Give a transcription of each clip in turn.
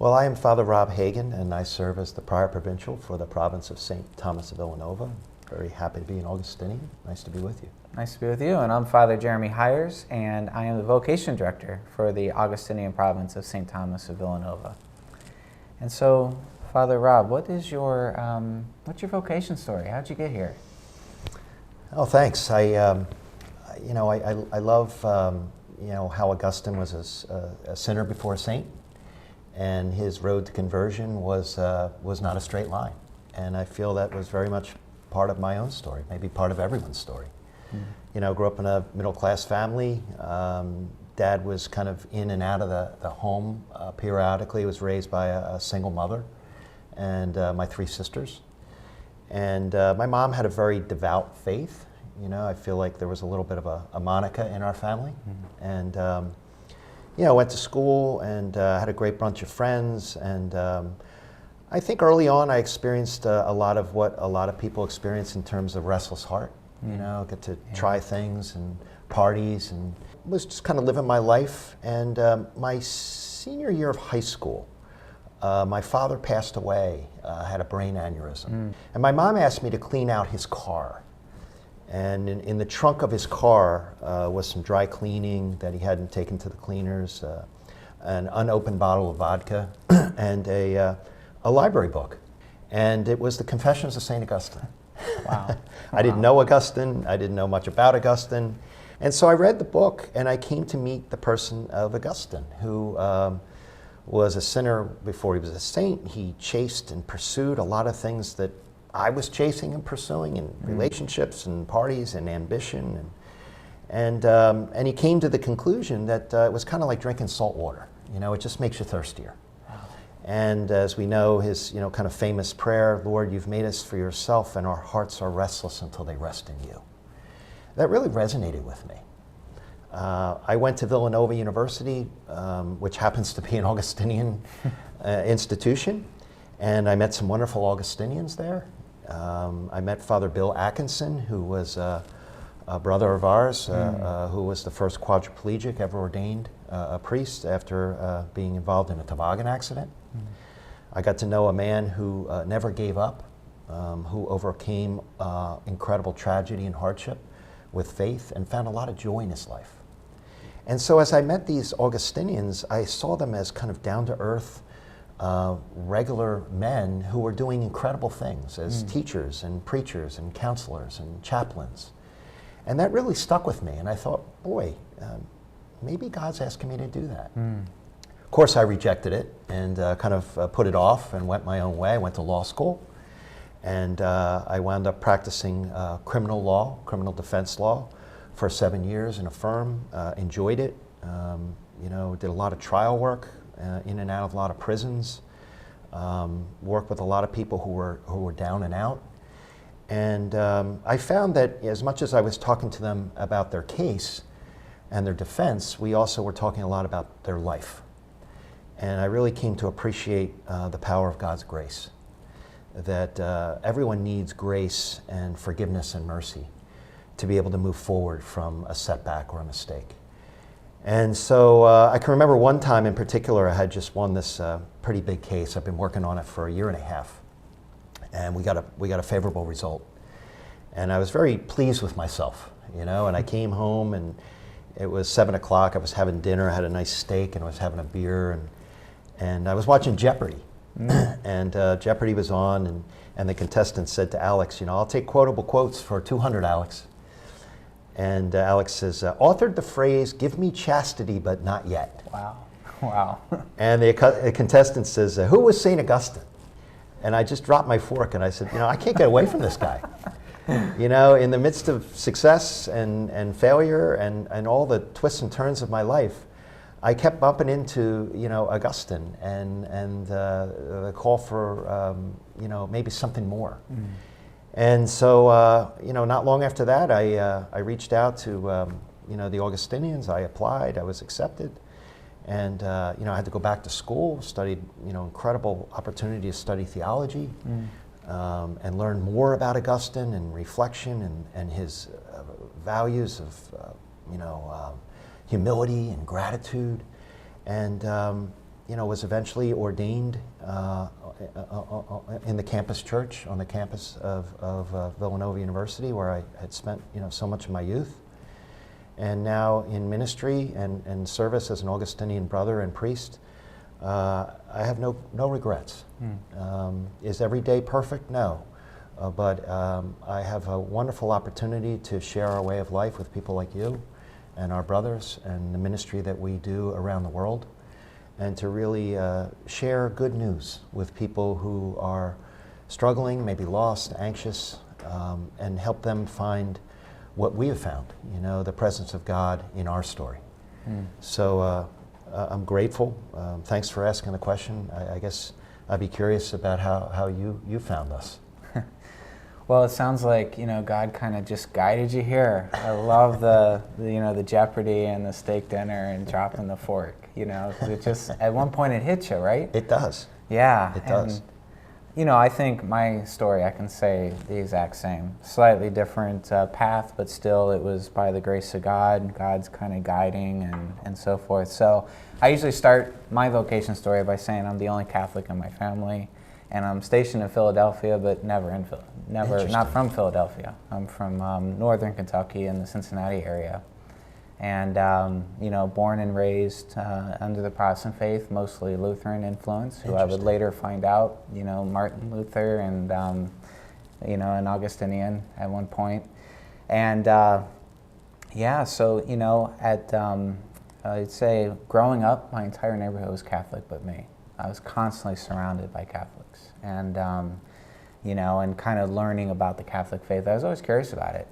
Well, I am Father Rob Hagan, and I serve as the Prior Provincial for the Province of St. Thomas of Villanova. Very happy to be an Augustinian. Nice to be with you. Nice to be with you, and I'm Father Jeremy Hiers, and I am the Vocation Director for the Augustinian Province of St. Thomas of Villanova. And so, Father Rob, what's your vocation story? How'd you get here? Oh, thanks. I love how Augustine was a sinner before a saint, and his road to conversion was not a straight line. And I feel that was very much part of my own story, maybe part of everyone's story. Mm. Grew up in a middle-class family. Dad was kind of in and out of the home periodically. He was raised by a single mother and my three sisters. And my mom had a very devout faith. I feel like there was a little bit of a Monica in our family. Mm-hmm. And went to school and had a great bunch of friends. And I think early on I experienced a lot of what a lot of people experience in terms of restless heart. Get to try things and parties, and was just kind of living my life. And my senior year of high school, my father passed away, had a brain aneurysm. Mm. And my mom asked me to clean out his car. And in the trunk of his car was some dry cleaning that he hadn't taken to the cleaners, an unopened bottle of vodka, and a library book. And it was the Confessions of St. Augustine. Wow. I didn't know Augustine. I didn't know much about Augustine. And so I read the book, and I came to meet the person of Augustine, who was a sinner before he was a saint. He chased and pursued a lot of things that I was chasing and pursuing, in relationships and parties and ambition. And he came to the conclusion that it was kind of like drinking salt water. It just makes you thirstier. And as we know, his kind of famous prayer, Lord, you've made us for yourself, and our hearts are restless until they rest in you. That really resonated with me. I went to Villanova University, which happens to be an Augustinian institution, and I met some wonderful Augustinians there. I met Father Bill Atkinson, who was a brother of ours, who was the first quadriplegic ever ordained a priest after being involved in a toboggan accident. I got to know a man who never gave up, who overcame incredible tragedy and hardship with faith and found a lot of joy in his life. And so as I met these Augustinians, I saw them as kind of down-to-earth, regular men who were doing incredible things as teachers and preachers and counselors and chaplains. And that really stuck with me, and I thought, boy, maybe God's asking me to do that. Of course, I rejected it and kind of put it off and went my own way. I went to law school, and I wound up practicing criminal law, criminal defense law, for 7 years in a firm. Enjoyed it. Did a lot of trial work in and out of a lot of prisons. Worked with a lot of people who were down and out. And I found that as much as I was talking to them about their case and their defense, we also were talking a lot about their life. And I really came to appreciate the power of God's grace, that everyone needs grace and forgiveness and mercy to be able to move forward from a setback or a mistake. And so I can remember one time in particular, I had just won this pretty big case. I've been working on it for a year and a half. And we got a favorable result. And I was very pleased with myself, and I came home, and it was 7 o'clock. I was having dinner. I had a nice steak, and I was having a beer, and I was watching Jeopardy. And Jeopardy was on, and the contestant said to Alex, I'll take quotable quotes for 200, Alex. And Alex says, authored the phrase, give me chastity, but not yet. Wow. And the contestant says, who was St. Augustine? And I just dropped my fork and I said, I can't get away from this guy. In the midst of success and failure and all the twists and turns of my life, I kept bumping into, Augustine and the call for, maybe something more. And so, not long after that, I reached out to, the Augustinians. I applied. I was accepted. And I had to go back to school, studied incredible opportunity to study theology, and learn more about Augustine and reflection and his values of humility and gratitude. And was eventually ordained in the campus church on the campus of Villanova University, where I had spent so much of my youth. And now in ministry and service as an Augustinian brother and priest, I have no regrets. Is every day perfect? No. But I have a wonderful opportunity to share our way of life with people like you and our brothers and the ministry that we do around the world, and to really share good news with people who are struggling, maybe lost, anxious, and help them find what we have found, the presence of God in our story. So I'm grateful. Thanks for asking the question. I guess I'd be curious about how you found us. Well, it sounds like God kind of just guided you here. I love the Jeopardy and the steak dinner and dropping the fork. 'Cause it just at one point it hits you, right? It does. Yeah, it does. And, I think my story, I can say the exact same. Slightly different path, but still it was by the grace of God, God's kind of guiding and so forth. So I usually start my vocation story by saying I'm the only Catholic in my family, and I'm stationed in Philadelphia, but not from Philadelphia. I'm from northern Kentucky in the Cincinnati area. And, born and raised under the Protestant faith, mostly Lutheran influence, who I would later find out, Martin Luther and, an Augustinian at one point. And, I'd say growing up, my entire neighborhood was Catholic but me. I was constantly surrounded by Catholics. And, and kind of learning about the Catholic faith. I was always curious about it.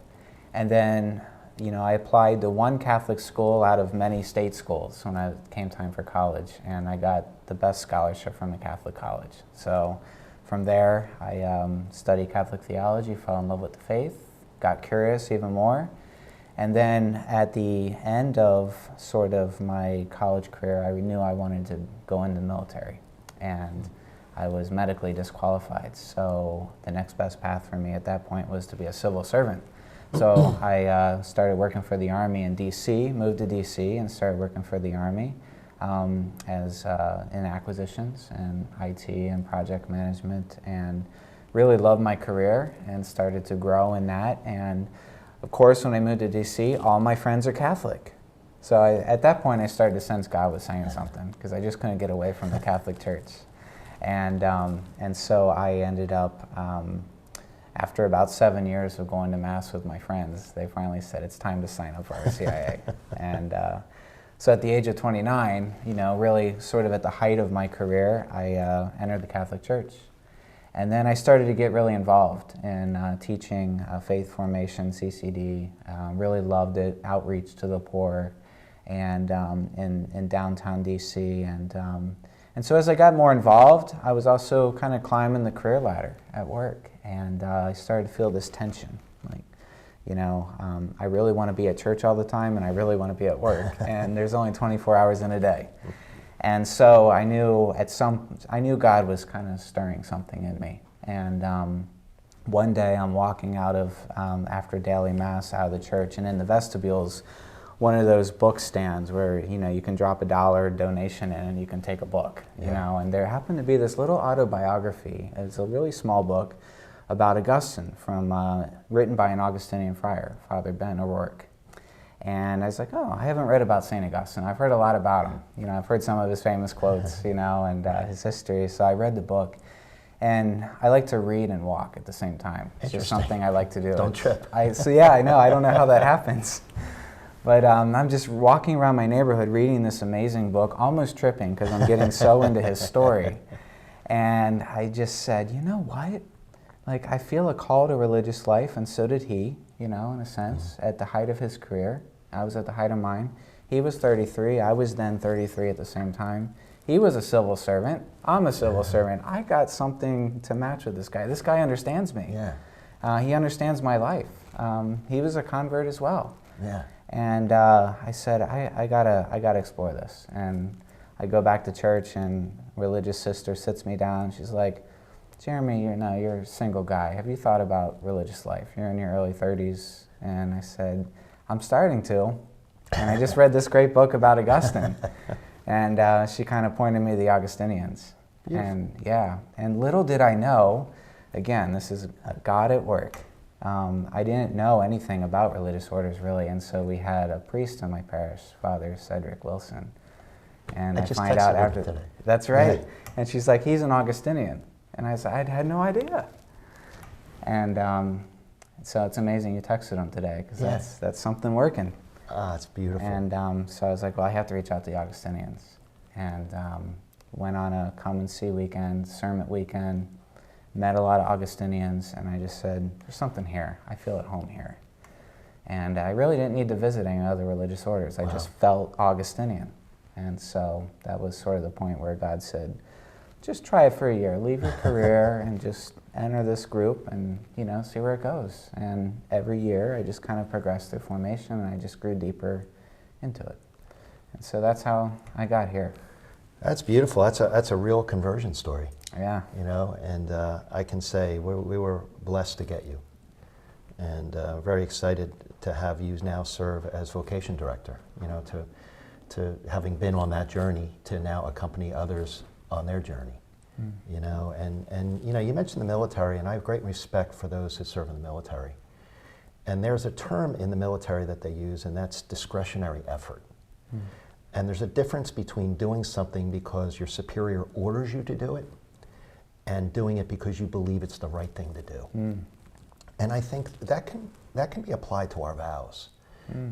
And then, I applied to one Catholic school out of many state schools when it came time for college, and I got the best scholarship from a Catholic college. So from there, I studied Catholic theology, fell in love with the faith, got curious even more, and then at the end of sort of my college career, I knew I wanted to go into the military, and I was medically disqualified. So the next best path for me at that point was to be a civil servant. So I started working for the Army in D.C., moved to D.C. and started working for the Army as in acquisitions and IT and project management, and really loved my career and started to grow in that. And of course, when I moved to D.C., all my friends are Catholic. So at that point, I started to sense God was saying something, because I just couldn't get away from the Catholic Church. And so I ended up, after about 7 years of going to Mass with my friends, they finally said, it's time to sign up for O.S.A. And so at the age of 29, really sort of at the height of my career, I entered the Catholic Church. And then I started to get really involved in teaching faith formation, CCD, really loved it, outreach to the poor, and in downtown DC. And so as I got more involved, I was also kind of climbing the career ladder at work. And I started to feel this tension, like, I really want to be at church all the time, and I really want to be at work, and there's only 24 hours in a day. And so I knew God was kind of stirring something in me. And one day I'm walking out of, after daily Mass, out of the church, and in the vestibules, one of those book stands where, you can drop $1 donation in and you can take a book, and there happened to be this little autobiography. It's a really small book about Augustine written by an Augustinian friar, Father Ben O'Rourke. And I was like, I haven't read about St. Augustine. I've heard a lot about him. I've heard some of his famous quotes, and his history. So I read the book. And I like to read and walk at the same time. It's just something I like to do. Don't trip. I know. I don't know how that happens. But I'm just walking around my neighborhood reading this amazing book, almost tripping because I'm getting so into his story. And I just said, you know what? Like, I feel a call to religious life, and so did he, in a sense, at the height of his career. I was at the height of mine. He was 33. I was then 33 at the same time. He was a civil servant. I'm a civil servant. I got something to match with this guy. This guy understands me. Yeah. He understands my life. He was a convert as well. Yeah. And I said, I gotta explore this. And I go back to church, and religious sister sits me down. She's like, Jeremy, you're a single guy. Have you thought about religious life? You're in your early 30s. And I said, I'm starting to. And I just read this great book about Augustine. And she kind of pointed me to the Augustinians. And yeah, and little did I know, again, this is God at work. I didn't know anything about religious orders really, and so we had a priest in my parish, Father Cedric Wilson. And I just find texted out him after today. That's right. Yeah. And she's like, he's an Augustinian. And I said, I had no idea. And so it's amazing you texted him today, because that's something working. Ah, it's beautiful. And so I was like, well, I have to reach out to the Augustinians. And went on a come and see weekend, sermon weekend, met a lot of Augustinians, and I just said, there's something here. I feel at home here. And I really didn't need to visit any other religious orders. I just felt Augustinian. And so that was sort of the point where God said, just try it for a year. Leave your career and just enter this group and, see where it goes. And every year I just kind of progressed through formation, and I just grew deeper into it. And so that's how I got here. That's beautiful. That's a real conversion story. Yeah. And I can say we were blessed to get you, and very excited to have you now serve as Vocation Director, to having been on that journey to now accompany others on their journey. And you mentioned the military, and I have great respect for those who serve in the military. And there's a term in the military that they use, and that's discretionary effort. And there's a difference between doing something because your superior orders you to do it and doing it because you believe it's the right thing to do. And I think that can be applied to our vows.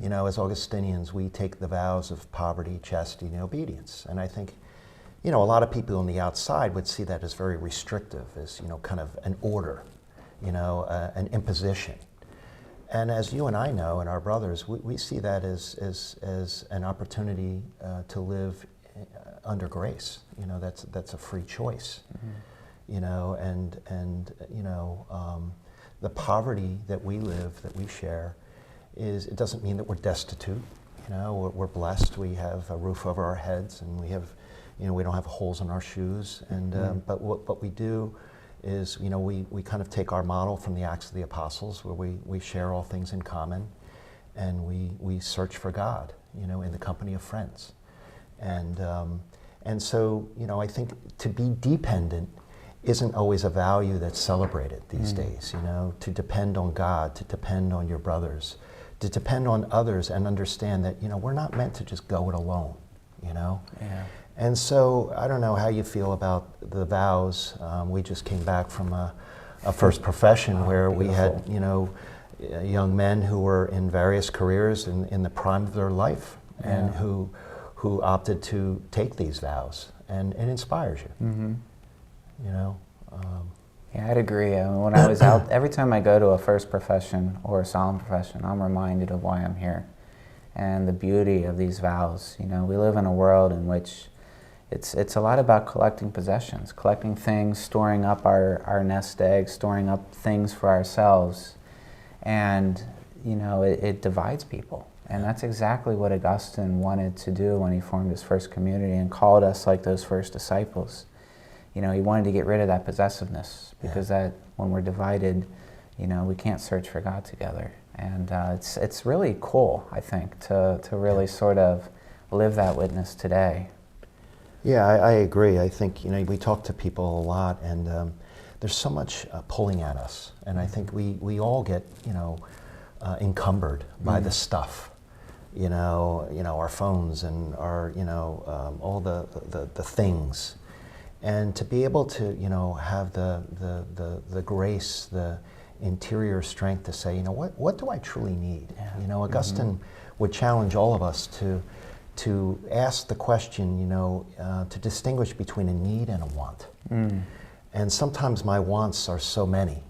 As Augustinians, we take the vows of poverty, chastity, and obedience. And I think, a lot of people on the outside would see that as very restrictive, as, kind of an order, an imposition. And as you and I know, and our brothers, we see that as an opportunity to live under grace. That's a free choice. The poverty that we live, that we share, it doesn't mean that we're destitute. We're blessed. We have a roof over our heads, and we have, we don't have holes in our shoes. And but what we do is, we kind of take our model from the Acts of the Apostles, where we share all things in common, and we search for God, in the company of friends. And so, I think to be dependent isn't always a value that's celebrated these days, to depend on God, to depend on your brothers, to depend on others, and understand that, we're not meant to just go it alone, Yeah. And so I don't know how you feel about the vows. We just came back from a first profession where we had, young men who were in various careers in the prime of their life, and who opted to take these vows, and it inspires you. Yeah, I'd agree. When I was out, every time I go to a first profession or a solemn profession, I'm reminded of why I'm here and the beauty of these vows. We live in a world in which it's a lot about collecting possessions, collecting things, storing up our nest eggs, storing up things for ourselves. And, it divides people. And that's exactly what Augustine wanted to do when he formed his first community and called us like those first disciples. He wanted to get rid of that possessiveness, because that when we're divided, we can't search for God together. And it's really cool, I think, to really sort of live that witness today. Yeah, I agree. I think, we talk to people a lot, and there's so much pulling at us. And I think we all get, encumbered by the stuff, our phones and our, all the things. And to be able to, have the grace, the interior strength to say, what do I truly need? Yeah. Augustine would challenge all of us to ask the question, to distinguish between a need and a want. And sometimes my wants are so many.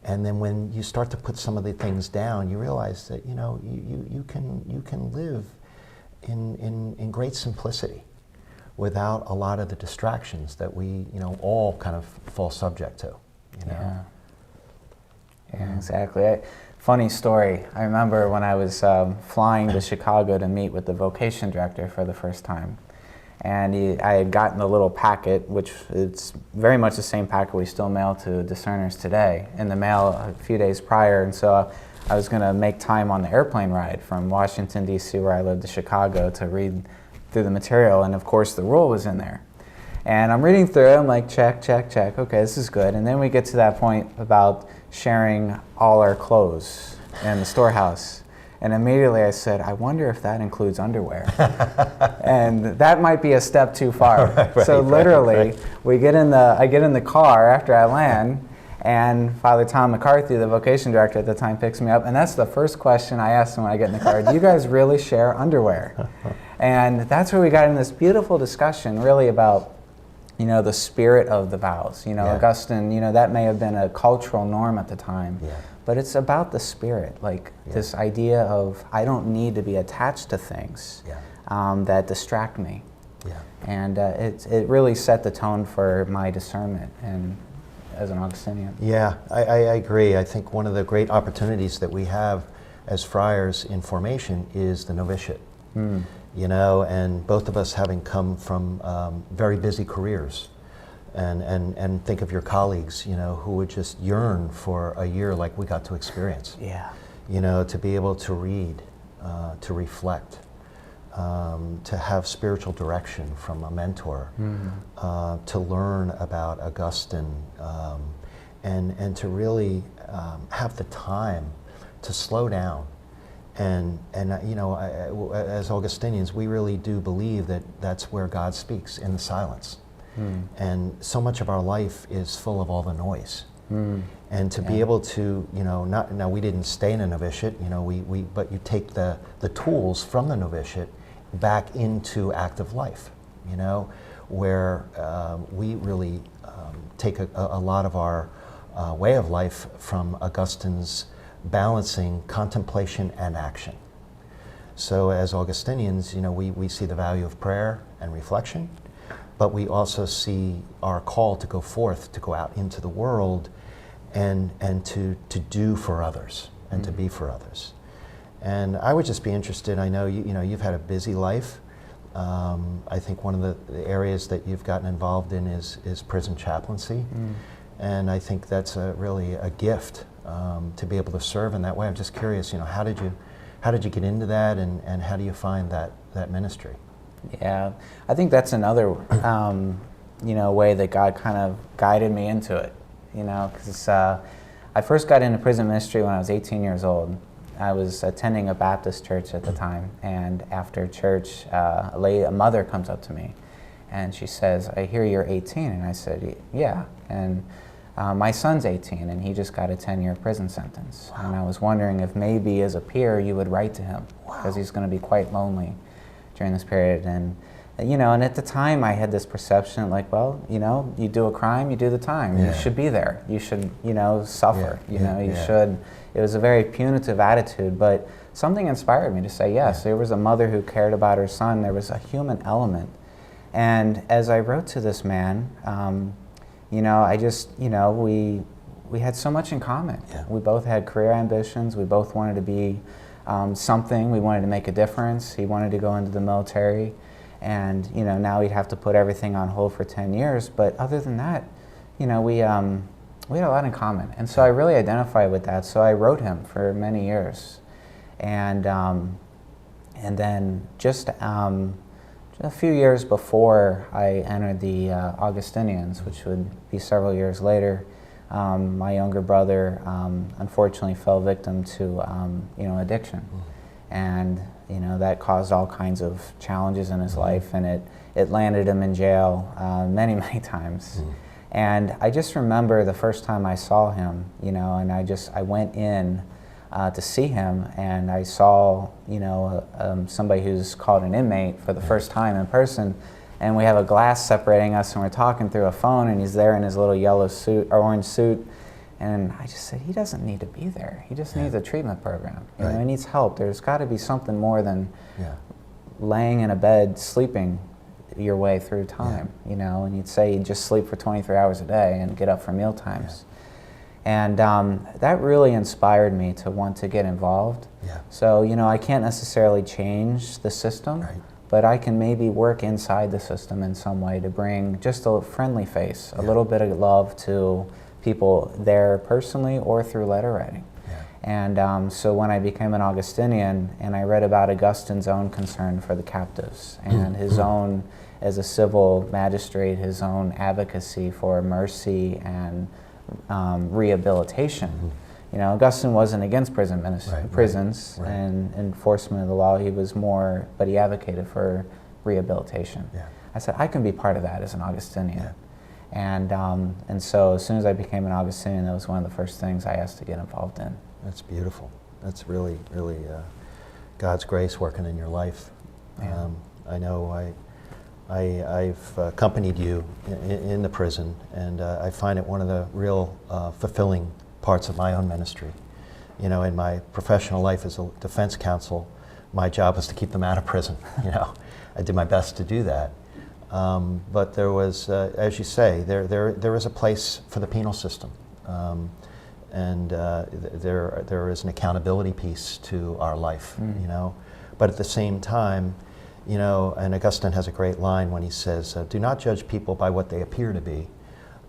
And then when you start to put some of the things down, you realize that, you can live in great simplicity without a lot of the distractions that we, all kind of fall subject to, Yeah, exactly. Funny story. I remember when I was flying to Chicago to meet with the Vocation Director for the first time. And I had gotten a little packet, which it's very much the same packet we still mail to discerners today, in the mail a few days prior. And so I was going to make time on the airplane ride from Washington, D.C., where I lived, to Chicago, to read through the material, and of course the rule was in there. And I'm reading through it, I'm like, check, check, check, okay, this is good. And then we get to that point about sharing all our clothes in the storehouse. And immediately I said, I wonder if that includes underwear. And that might be a step too far. So literally, I get in the car after I land, and Father Tom McCarthy, the vocation director at the time, picks me up, and that's the first question I ask him when I get in the car, do you guys really share underwear? And that's where we got in this beautiful discussion really about, the spirit of the vows. Augustine, that may have been a cultural norm at the time. Yeah. But it's about the spirit, this idea of I don't need to be attached to things that distract me. Yeah. And it really set the tone for my discernment and as an Augustinian. Yeah, I agree. I think one of the great opportunities that we have as friars in formation is the novitiate. And both of us having come from very busy careers. And think of your colleagues, who would just yearn for a year like we got to experience. Yeah. To be able to read, to reflect, to have spiritual direction from a mentor, to learn about Augustine, and to really have the time to slow down. And as Augustinians, we really do believe that that's where God speaks, in the silence. And so much of our life is full of all the noise. And to be able to, now we didn't stay in a novitiate, but you take the tools from the novitiate back into active life, where we really take a lot of our way of life from Augustine's balancing contemplation and action. So as Augustinians, we see the value of prayer and reflection, but we also see our call to go forth, to go out into the world and to do for others and to be for others. And I would just be interested, I know you've had a busy life. I think one of the areas that you've gotten involved in is prison chaplaincy. And I think that's really a gift to be able to serve in that way. I'm just curious, how did you get into that, and how do you find that ministry? Yeah, I think that's another way that God kind of guided me into it. Because I first got into prison ministry when I was 18 years old. I was attending a Baptist church at the time, and after church, a mother comes up to me, and she says, "I hear you're 18," and I said, "Yeah," and my son's 18, and he just got a 10-year prison sentence. Wow. And I was wondering if maybe as a peer you would write to him, because he's going to be quite lonely during this period. And and at the time I had this perception you do a crime, you do the time. You should be there. You should, suffer. You should. It was a very punitive attitude, but something inspired me to say yes. There was a mother who cared about her son. There was a human element. And as I wrote to this man, I just, we had so much in common. Yeah. We both had career ambitions. We both wanted to be something. We wanted to make a difference. He wanted to go into the military. And, now he'd have to put everything on hold for 10 years. But other than that, we had a lot in common. And so I really identified with that. So I wrote him for many years. And then just a few years before I entered the Augustinians, which would be several years later, my younger brother unfortunately fell victim to addiction. And that caused all kinds of challenges in his life, and it landed him in jail many, many times. And I just remember the first time I saw him, and I went in to see him, and I saw, somebody who's called an inmate for the first time in person, and we have a glass separating us, and we're talking through a phone, and he's there in his little yellow suit or orange suit, and I just said, he doesn't need to be there. He just needs a treatment program. He needs help. There's got to be something more than laying in a bed sleeping your way through time, and you'd say you'd just sleep for 23 hours a day and get up for meal times. And that really inspired me to want to get involved. So, I can't necessarily change the system, but I can maybe work inside the system in some way to bring just a friendly face, a little bit of love to people there personally or through letter writing. And so when I became an Augustinian and I read about Augustine's own concern for the captives and his own, as a civil magistrate, his own advocacy for mercy and rehabilitation. You know, Augustine wasn't against prisons and enforcement of the law. He was more, but he advocated for rehabilitation. Yeah. I said, I can be part of that as an Augustinian. Yeah. And so as soon as I became an Augustinian, that was one of the first things I asked to get involved in. That's beautiful. That's really, really God's grace working in your life. Yeah. I know I've accompanied you in the prison, and I find it one of the real fulfilling parts of my own ministry. You know, in my professional life as a defense counsel, my job was to keep them out of prison. You know, I did my best to do that. But there was, as you say, there is a place for the penal system. And there is an accountability piece to our life, you know. But at the same time, you know, and Augustine has a great line when he says, do not judge people by what they appear to be,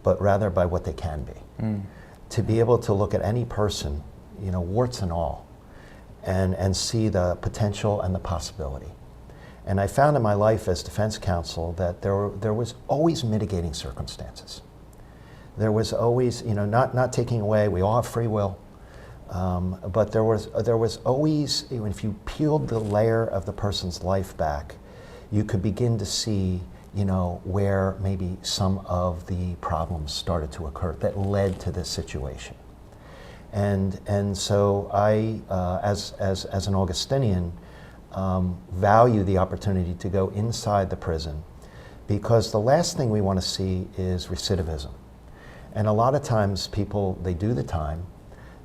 but rather by what they can be. To be able to look at any person, you know, warts and all, and see the potential and the possibility. And I found in my life as defense counsel that there was always mitigating circumstances. There was always, you know, not taking away, we all have free will, but there was always, if you peeled the layer of the person's life back, you could begin to see, you know, where maybe some of the problems started to occur that led to this situation. And so I, as an Augustinian, value the opportunity to go inside the prison, because the last thing we want to see is recidivism. And a lot of times people, they do the time,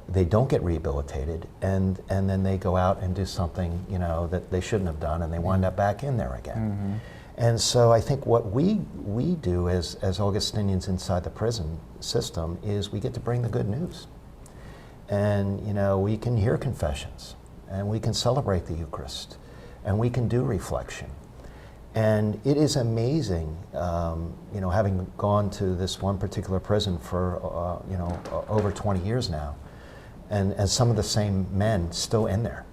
they don't get rehabilitated, and then they go out and do something, you know, that they shouldn't have done, and they wind up back in there again. And so I think what we do as Augustinians inside the prison system is we get to bring the good news. And, you know, we can hear confessions, and we can celebrate the Eucharist, and we can do reflection. And it is amazing, you know, having gone to this one particular prison for, you know, over 20 years now, and some of the same men still in there,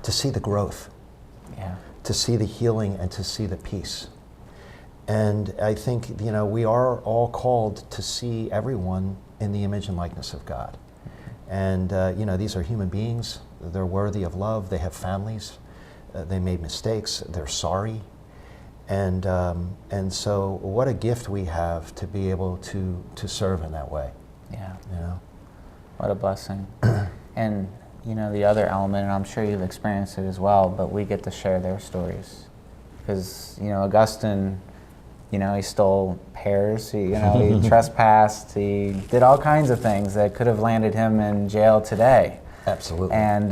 to see the growth, to see the healing, and to see the peace. And I think, you know, we are all called to see everyone in the image and likeness of God. And, you know, these are human beings. They're worthy of love. They have families. They made mistakes. They're sorry. And so what a gift we have to be able to serve in that way. Yeah. You know? What a blessing. And, you know, the other element, and I'm sure you've experienced it as well, but we get to share their stories. Because, you know, Augustine, you know, he stole pears, he trespassed, he did all kinds of things that could have landed him in jail today. Absolutely. And,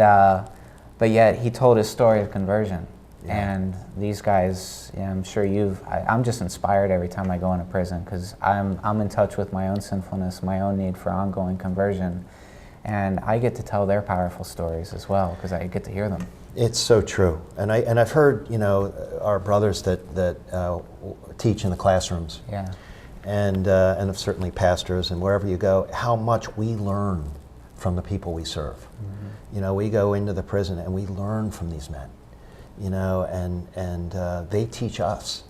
but yet he told his story of conversion. Yeah. And these guys, you know, I'm sure I'm just inspired every time I go into prison, because I'm in touch with my own sinfulness, my own need for ongoing conversion. And I get to tell their powerful stories as well, because I get to hear them. It's so true. And I've heard, you know, our brothers that teach in the classrooms, and certainly pastors and wherever you go, how much we learn from the people we serve. You know, we go into the prison and we learn from these men, you know, and they teach us.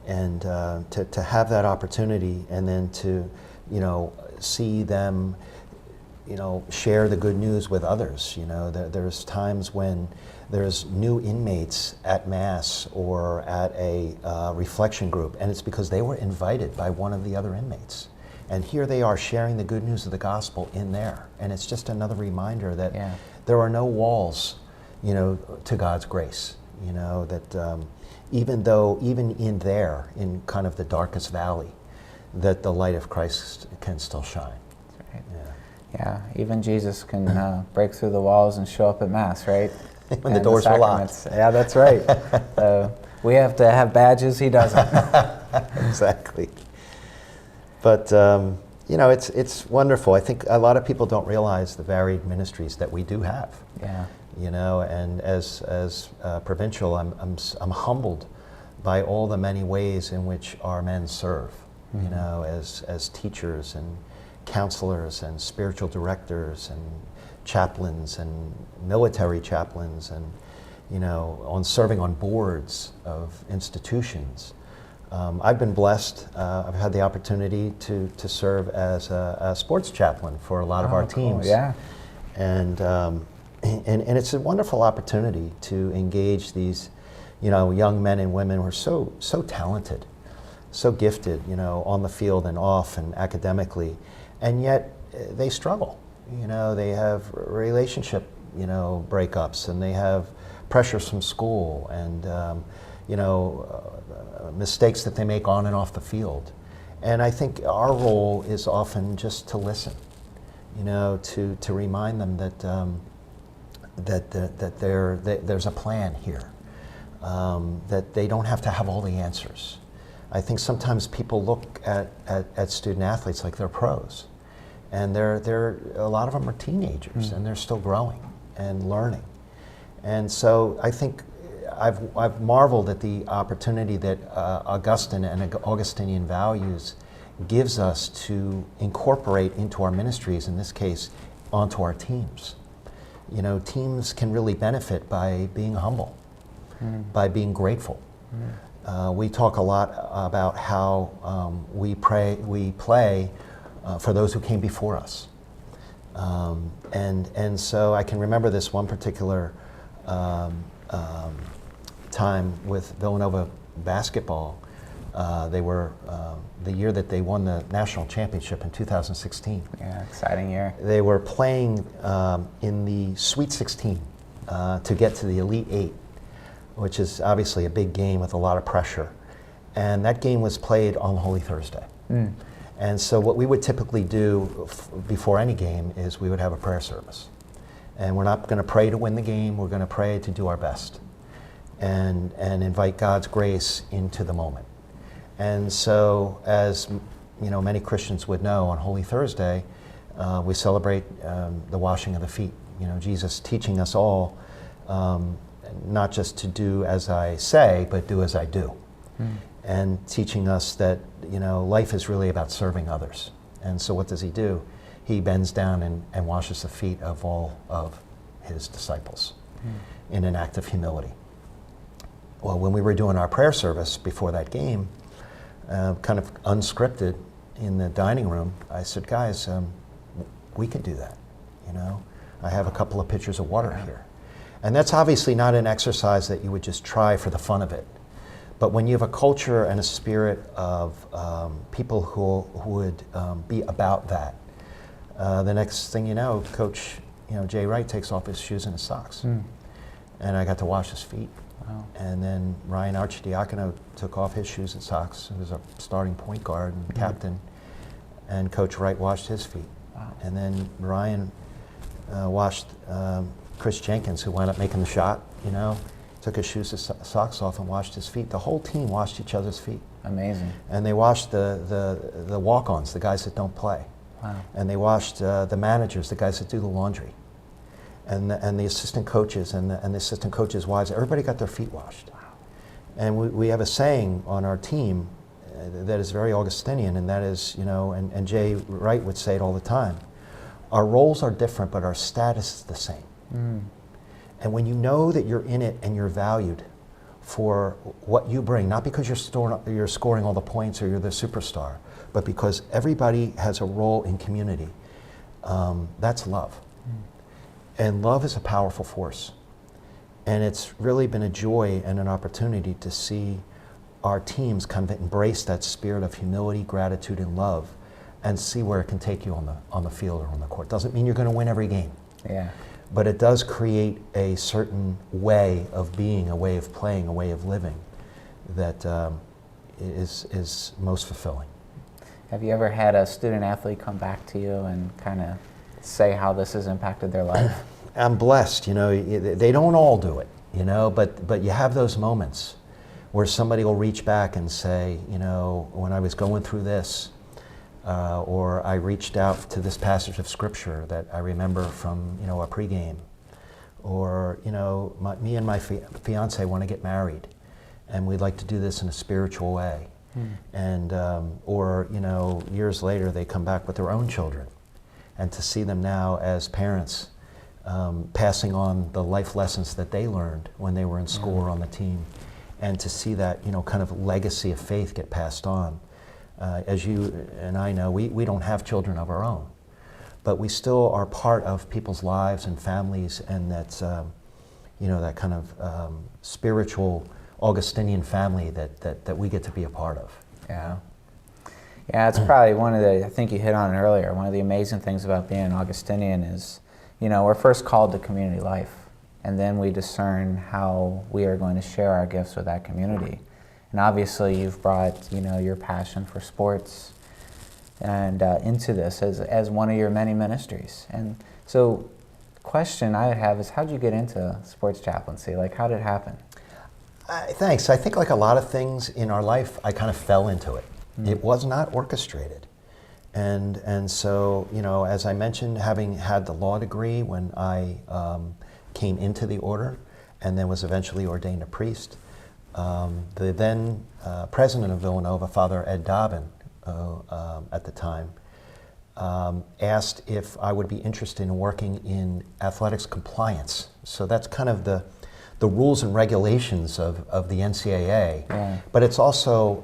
And to have that opportunity, and then to, you know, see them, you know, share the good news with others. You know, there's times when there's new inmates at Mass or at a reflection group, and it's because they were invited by one of the other inmates. And here they are sharing the good news of the gospel in there. And it's just another reminder that there are no walls, you know, to God's grace. You know, that even in there, in kind of the darkest valley, that the light of Christ can still shine. That's right. Yeah, even Jesus can break through the walls and show up at Mass, right? When the doors were locked. Yeah, that's right. We have to have badges, he doesn't. Exactly. But, you know, it's wonderful. I think a lot of people don't realize the varied ministries that we do have. Yeah. You know, and as Provincial, I'm humbled by all the many ways in which our men serve. You know, as teachers and counselors and spiritual directors and chaplains and military chaplains, and on serving on boards of institutions. I've been blessed. I've had the opportunity to serve as a sports chaplain for a lot of our teams. Cool. Yeah. And it's a wonderful opportunity to engage these, young men and women who are so talented, so gifted, on the field and off and academically, and yet they struggle. They have relationship, breakups, and they have pressures from school, and mistakes that they make on and off the field. And I think our role is often just to listen, to remind them that there's a plan here, that they don't have to have all the answers. I think sometimes people look at student athletes like they're pros, and they're a lot of them are teenagers, and they're still growing and learning. And so I think I've marveled at the opportunity that Augustine and Augustinian values gives us to incorporate into our ministries, in this case, onto our teams. Teams can really benefit by being humble, by being grateful. We talk a lot about how we play for those who came before us. And so I can remember this one particular time with Villanova basketball. They were the year that they won the national championship in 2016. Yeah, exciting year. They were playing in the Sweet 16 to get to the Elite Eight, which is obviously a big game with a lot of pressure. And that game was played on Holy Thursday. And so what we would typically do before any game is we would have a prayer service. And we're not going to pray to win the game, we're going to pray to do our best and invite God's grace into the moment. And so, as many Christians would know, on Holy Thursday, we celebrate the washing of the feet. Jesus teaching us all not just to do as I say, but do as I do. And teaching us that, life is really about serving others. And so what does he do? He bends down and washes the feet of all of his disciples in an act of humility. Well, when we were doing our prayer service before that game, kind of unscripted in the dining room, I said, guys, we can do that. I have a couple of pitchers of water here. And that's obviously not an exercise that you would just try for the fun of it. But when you have a culture and a spirit of people who would be about that, the next thing you know, Coach Jay Wright takes off his shoes and his socks. And I got to wash his feet. Wow. And then Ryan Archidiacono took off his shoes and socks. He was a starting point guard and captain. And Coach Wright washed his feet. Wow. And then Ryan washed Chris Jenkins, who wound up making the shot, took his shoes and socks off and washed his feet. The whole team washed each other's feet. Amazing. And they washed the walk-ons, the guys that don't play. Wow. And they washed the managers, the guys that do the laundry. And the assistant coaches and the assistant coaches' wives, everybody got their feet washed. Wow. And we have a saying on our team that is very Augustinian, and that is, and Jay Wright would say it all the time, our roles are different, but our status is the same. And when you know that you're in it and you're valued for what you bring, not because you're scoring all the points or you're the superstar, but because everybody has a role in community, that's love. And love is a powerful force. And it's really been a joy and an opportunity to see our teams kind of embrace that spirit of humility, gratitude, and love, and see where it can take you on the field or on the court. Doesn't mean you're going to win every game. Yeah. But it does create a certain way of being, a way of playing, a way of living that is most fulfilling. Have you ever had a student athlete come back to you and kind of say how this has impacted their life? I'm blessed, they don't all do it, but you have those moments where somebody will reach back and say, when I was going through this, or I reached out to this passage of scripture that I remember from, a pregame, or, me and my fiance want to get married, and we'd like to do this in a spiritual way. And, or, years later they come back with their own children, and to see them now as parents passing on the life lessons that they learned when they were in school or on the team, and to see that, you know, kind of legacy of faith get passed on. As you and I know, we don't have children of our own, but we still are part of people's lives and families, and that's, you know, that kind of spiritual Augustinian family that we get to be a part of. Yeah. Yeah, it's probably one of the, I think you hit on it earlier, one of the amazing things about being an Augustinian is, you know, we're first called to community life, and then we discern how we are going to share our gifts with that community. And obviously you've brought, you know, your passion for sports and into this as one of your many ministries. And so the question I would have is, how did you get into sports chaplaincy? Like, how did it happen? Thanks. I think like a lot of things in our life, I kind of fell into it. It was not orchestrated. And so, you know, as I mentioned, having had the law degree when I came into the order and then was eventually ordained a priest, the then president of Villanova, Father Ed Dobbin, at the time, asked if I would be interested in working in athletics compliance. So that's kind of the rules and regulations of the NCAA, but it's also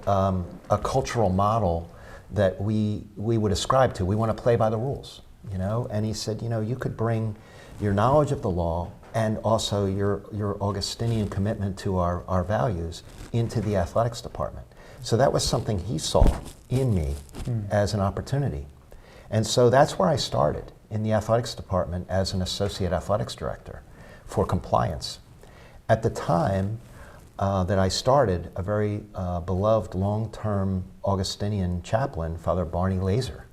a cultural model that we would ascribe to. We want to play by the rules, you know? And he said, you know, you could bring your knowledge of the law and also your Augustinian commitment to our values into the athletics department. So that was something he saw in me as an opportunity. And so that's where I started, in the athletics department as an associate athletics director for compliance. At the time that I started, a very beloved long-term Augustinian chaplain, Father Barney Laser,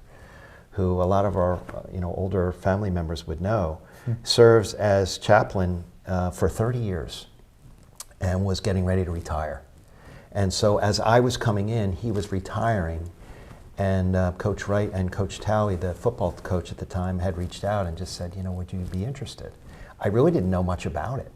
who a lot of our you know, older family members would know, serves as chaplain for 30 years and was getting ready to retire. And so as I was coming in, he was retiring, and Coach Wright and Coach Talley, the football coach at the time, had reached out and just said, you know, would you be interested? I really didn't know much about it.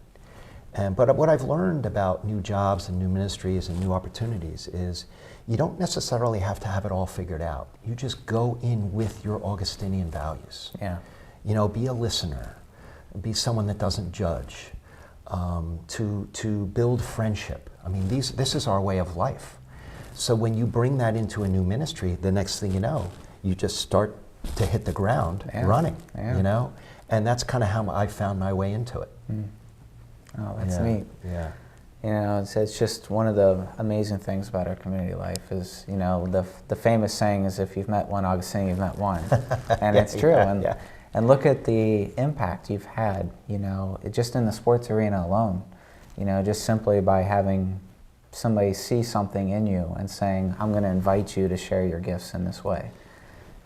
But what I've learned about new jobs and new ministries and new opportunities is you don't necessarily have to have it all figured out. You just go in with your Augustinian values. Yeah. You know, be a listener, be someone that doesn't judge, to build friendship. I mean, this is our way of life. So when you bring that into a new ministry, the next thing you know, you just start to hit the ground running, you know? And that's kind of how I found my way into it. Oh, that's neat. Yeah. You know, it's just one of the amazing things about our community life is, you know, the famous saying is, if you've met one Augustinian, you've met one. And it's true. And look at the impact you've had, you know, just in the sports arena alone, you know, just simply by having somebody see something in you and saying, I'm going to invite you to share your gifts in this way.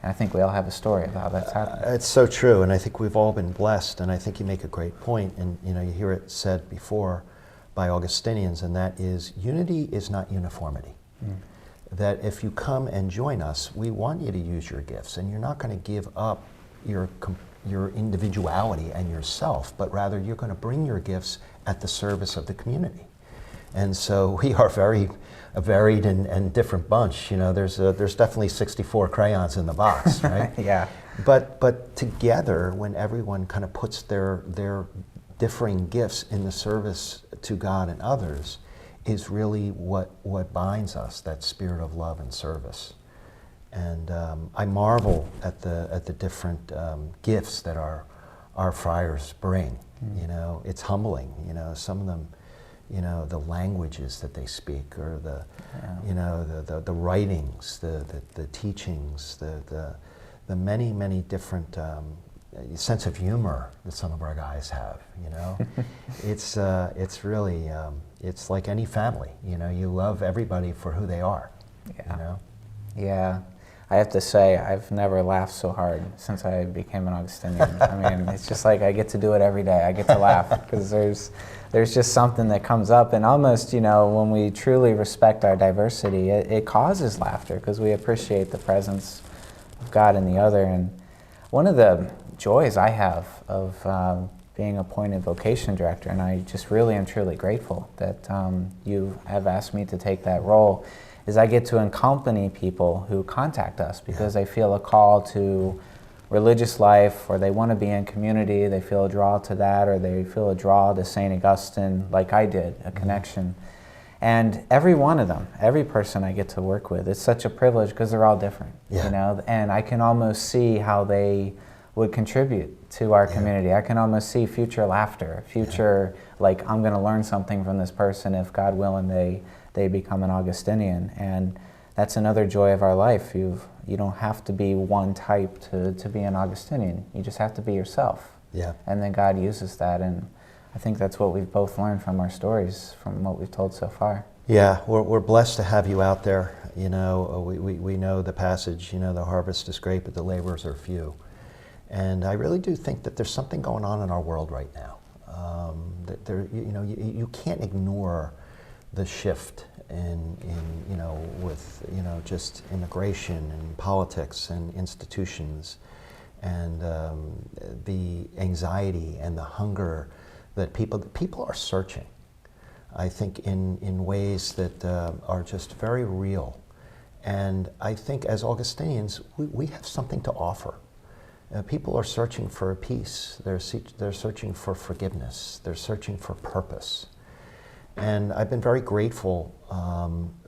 And I think we all have a story of how that's happened. It's so true, and I think we've all been blessed, and I think you make a great point, and you know, you hear it said before by Augustinians, and that is, unity is not uniformity. That if you come and join us, we want you to use your gifts, and you're not going to give up your individuality and yourself, but rather you're going to bring your gifts at the service of the community. And so we are a varied and different bunch. You know, there's definitely 64 crayons in the box, right? Yeah. But together, when everyone kind of puts their differing gifts in the service to God and others, is really what binds us, that spirit of love and service. And I marvel at the different gifts that our friars bring. You know, it's humbling. You know, some of them, you know, the languages that they speak, or you know, the writings, the teachings, the many different sense of humor that some of our guys have. You know, it's really it's like any family. You know, you love everybody for who they are. Yeah. You know. Yeah. I have to say, I've never laughed so hard since I became an Augustinian. I mean, it's just like I get to do it every day. I get to laugh because there's just something that comes up, and almost, you know, when we truly respect our diversity, it causes laughter because we appreciate the presence of God in the other. And one of the joys I have of being appointed Vocation Director, and I just really am truly grateful that you have asked me to take that role, is I get to accompany people who contact us because they feel a call to religious life, or they want to be in community, they feel a draw to that, or they feel a draw to St. Augustine, like I did, a connection. And every one of them, every person I get to work with, it's such a privilege because they're all different, Yeah. you know, and I can almost see how they would contribute to our community. I can almost see future laughter, future, like, I'm going to learn something from this person if, God willing, they become an Augustinian. And that's another joy of our life. You don't have to be one type to be an Augustinian. You just have to be yourself. Yeah. And then God uses that, and I think that's what we've both learned from our stories, from what we've told so far. Yeah, we're blessed to have you out there. You know, we know the passage, you know, the harvest is great, but the laborers are few. And I really do think that there's something going on in our world right now. That there, you know, you can't ignore the shift in you know, with, you know, just immigration and politics and institutions, and the anxiety and the hunger that people are searching, I think, in ways that are just very real. And I think as Augustinians, we have something to offer. People are searching for peace. They're searching for forgiveness. They're searching for purpose. And I've been very grateful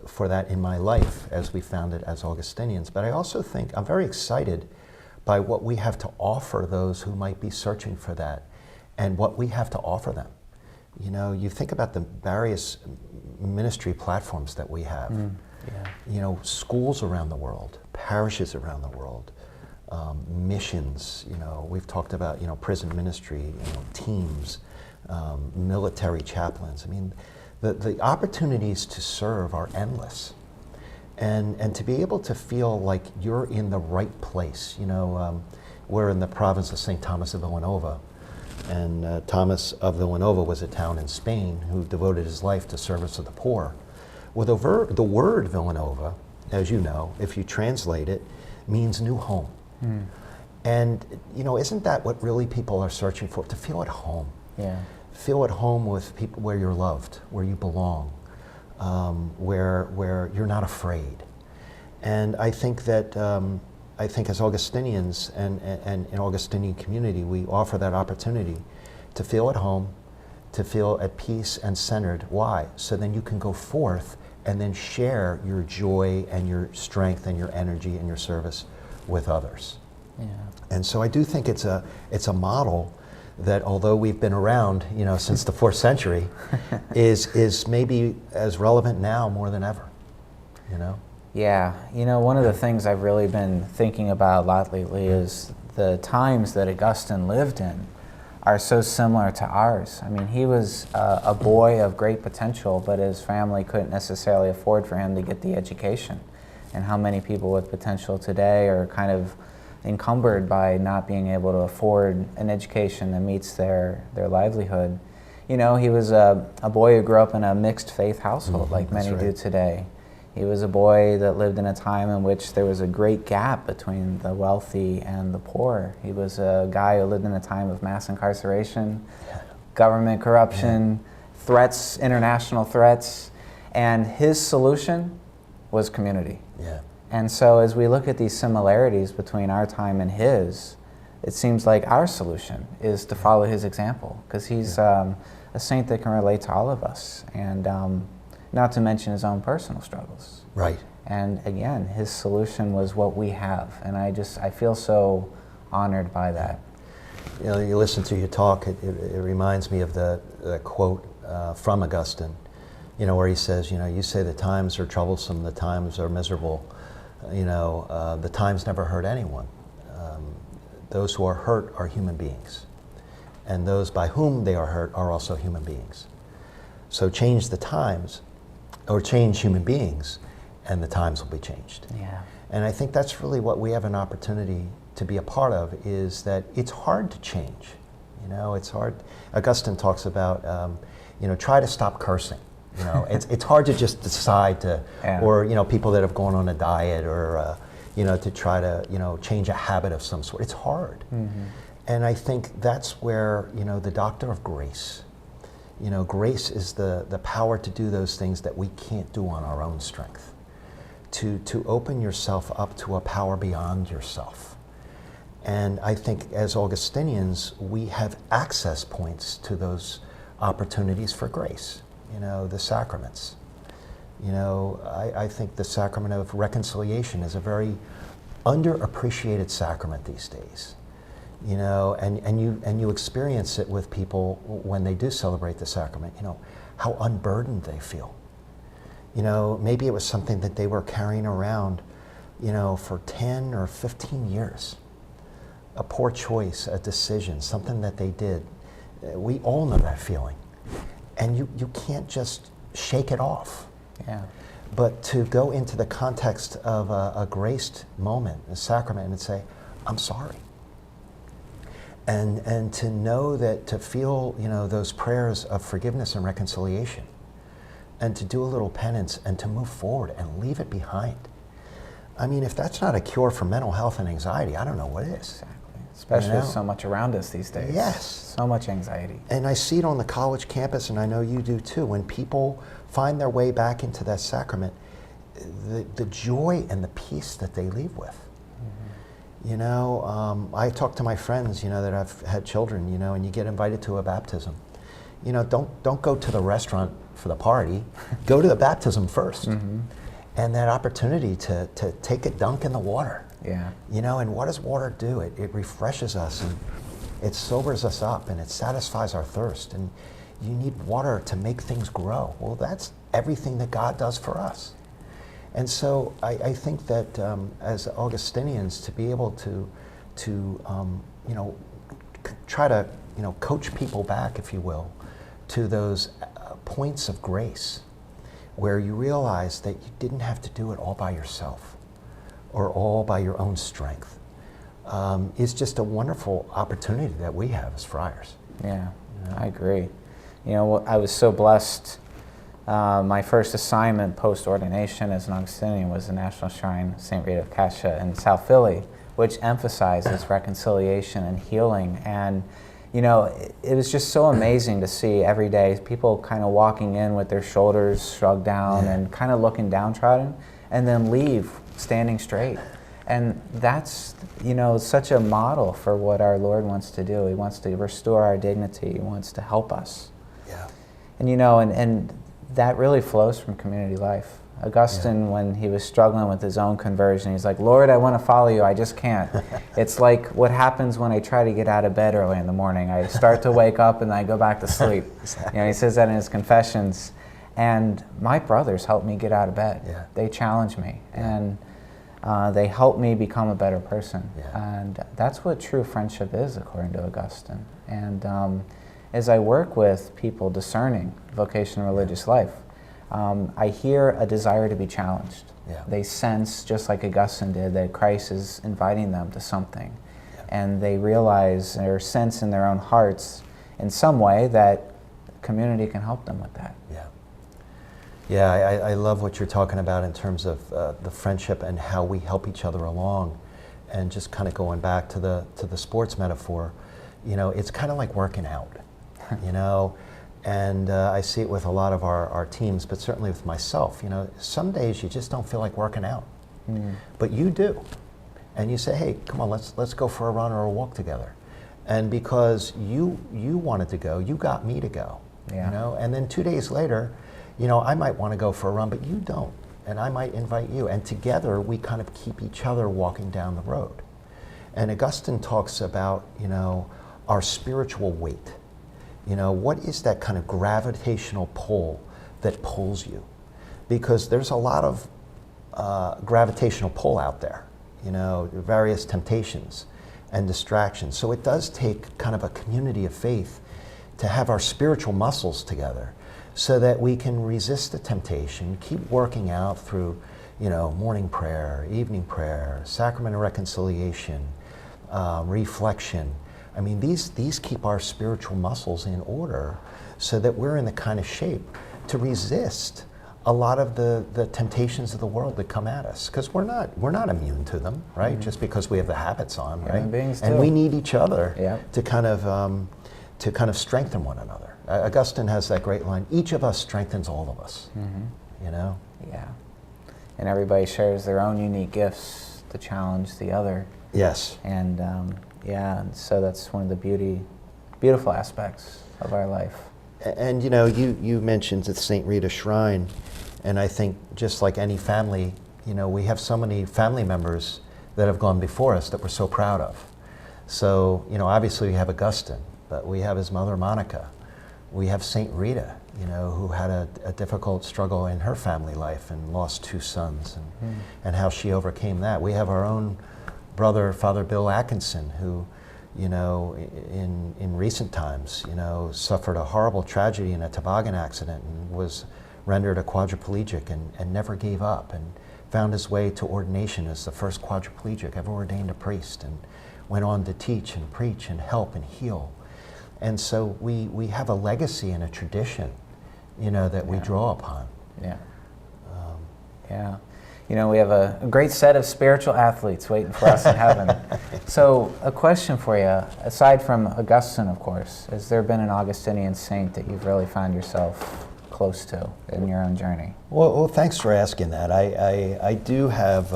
for that in my life as we found it as Augustinians. But I also think I'm very excited by what we have to offer those who might be searching for that, and what we have to offer them. You know, you think about the various ministry platforms that we have. You know, schools around the world, parishes around the world, missions. You know, we've talked about, you know, prison ministry, you know, teams, military chaplains. I mean, the opportunities to serve are endless, and to be able to feel like you're in the right place. You know, we're in the province of St. Thomas of Villanova, and Thomas of Villanova was a town in Spain who devoted his life to service of the poor. Well, the word Villanova, as you know, if you translate it, means new home. And, you know, isn't that what really people are searching for? To feel at home. Yeah. Feel at home with people where you're loved, where you belong, where you're not afraid. And I think that, I think as Augustinians and in Augustinian community, we offer that opportunity to feel at home, to feel at peace and centered. Why? So then you can go forth and then share your joy and your strength and your energy and your service with others. Yeah. And so I do think it's a model that, although we've been around, you know, since the 4th century, is maybe as relevant now more than ever, you know? Yeah, you know, one of the things I've really been thinking about a lot lately is the times that Augustine lived in are so similar to ours. I mean, he was a boy of great potential, but his family couldn't necessarily afford for him to get the education. And how many people with potential today are kind of encumbered by not being able to afford an education that meets their livelihood. You know, he was a boy who grew up in a mixed faith household, like many do today. He was a boy that lived in a time in which there was a great gap between the wealthy and the poor. He was a guy who lived in a time of mass incarceration, government corruption, threats, international threats, and his solution was community. Yeah. And so as we look at these similarities between our time and his, it seems like our solution is to follow his example, because he's a saint that can relate to all of us, and not to mention his own personal struggles. Right. And again, his solution was what we have, and I feel so honored by that. You know, you listen to your talk, it reminds me of the quote from Augustine, you know, where he says, you know, you say the times are troublesome, the times are miserable, you know, the times never hurt anyone. Those who are hurt are human beings, and those by whom they are hurt are also human beings. So change the times, or change human beings, and the times will be changed. Yeah. And I think that's really what we have an opportunity to be a part of, is that it's hard to change. You know, it's hard. Augustine talks about, you know, try to stop cursing. You know, it's hard to just decide to, or, you know, people that have gone on a diet, or, you know, to try to, you know, change a habit of some sort. It's hard. And I think that's where, you know, the doctrine of grace, you know, grace is the power to do those things that we can't do on our own strength. To open yourself up to a power beyond yourself. And I think as Augustinians, we have access points to those opportunities for grace, the sacraments. I think the sacrament of reconciliation is a very underappreciated sacrament these days. And you experience it with people when they do celebrate the sacrament, how unburdened they feel. Maybe it was something that they were carrying around, for 10 or 15 years. A poor choice, a decision, something that they did. We all know that feeling. And you can't just shake it off. Yeah. But to go into the context of a graced moment, a sacrament, and say, I'm sorry. And to know that, to feel, those prayers of forgiveness and reconciliation, and to do a little penance and to move forward and leave it behind. I mean, if that's not a cure for mental health and anxiety, I don't know what is. Exactly. Especially with so much around us these days. Yes. So much anxiety. And I see it on the college campus, and I know you do too. When people find their way back into that sacrament, the joy and the peace that they leave with. I talk to my friends, that have had children, and you get invited to a baptism. Don't go to the restaurant for the party. Go to the baptism first. And that opportunity to take a dunk in the water. Yeah. And what does water do? It refreshes us, and it sobers us up, and it satisfies our thirst. And you need water to make things grow. Well, that's everything that God does for us. And so I think that as Augustinians, to be able to try to coach people back, if you will, to those points of grace where you realize that you didn't have to do it all by yourself or all by your own strength, is just a wonderful opportunity that we have as friars. Yeah, I agree. I was so blessed. My first assignment post-ordination as an Augustinian was the National Shrine of St. Rita of Cascia in South Philly, which emphasizes reconciliation and healing. And it was just so amazing to see every day people kind of walking in with their shoulders shrugged down and kind of looking downtrodden, and then leave standing straight. And that's, such a model for what our Lord wants to do. He wants to restore our dignity. He wants to help us. Yeah. And, and that really flows from community life. Augustine, when he was struggling with his own conversion, he's like, Lord, I want to follow you, I just can't. It's like what happens when I try to get out of bed early in the morning. I start to wake up and I go back to sleep. Exactly. He says that in his Confessions. And my brothers helped me get out of bed. Yeah. They challenged me, and they helped me become a better person. Yeah. And that's what true friendship is, according to Augustine. And as I work with people discerning vocation and religious life, I hear a desire to be challenged. Yeah. They sense, just like Augustine did, that Christ is inviting them to something. Yeah. And they realize or sense in their own hearts in some way that community can help them with that. Yeah. Yeah, I love what you're talking about in terms of the friendship and how we help each other along. And just kind of going back to the sports metaphor, it's kind of like working out, And I see it with a lot of our teams, but certainly with myself. Some days you just don't feel like working out, but you do, and you say, "Hey, come on, let's go for a run or a walk together." And because you wanted to go, you got me to go. Yeah. And then 2 days later, I might want to go for a run, but you don't, and I might invite you, and together we kind of keep each other walking down the road. And Augustine talks about our spiritual weight. What is that kind of gravitational pull that pulls you? Because there's a lot of gravitational pull out there, various temptations and distractions. So it does take kind of a community of faith to have our spiritual muscles together so that we can resist the temptation, keep working out through, morning prayer, evening prayer, sacrament of reconciliation, reflection. I mean, these keep our spiritual muscles in order so that we're in the kind of shape to resist a lot of the temptations of the world that come at us, because we're not immune to them, right? Just because we have the habits on, right? Human beings and too. we need each other Yep. to kind of strengthen one another. Augustine has that great line: each of us strengthens all of us. Mm-hmm. You know? Yeah. And everybody shares their own unique gifts to challenge the other. Yes. And and so that's one of the beautiful aspects of our life. And you know, you mentioned the St. Rita Shrine, and I think just like any family, you know, we have so many family members that have gone before us that we're so proud of. So, you know, obviously we have Augustine, but we have his mother Monica. We have St. Rita, you know, who had a difficult struggle in her family life and lost 2 sons, and how she overcame that. We have our own brother, Father Bill Atkinson, who, you know, in recent times, you know, suffered a horrible tragedy in a toboggan accident and was rendered a quadriplegic and never gave up, and found his way to ordination as the first quadriplegic ever ordained a priest, and went on to teach and preach and help and heal. And so we have a legacy and a tradition, you know, that we draw upon. Yeah. Yeah. You know, we have a great set of spiritual athletes waiting for us in heaven. So, a question for you. Aside from Augustine, of course, has there been an Augustinian saint that you've really found yourself close to in your own journey? Well, thanks for asking that. I do have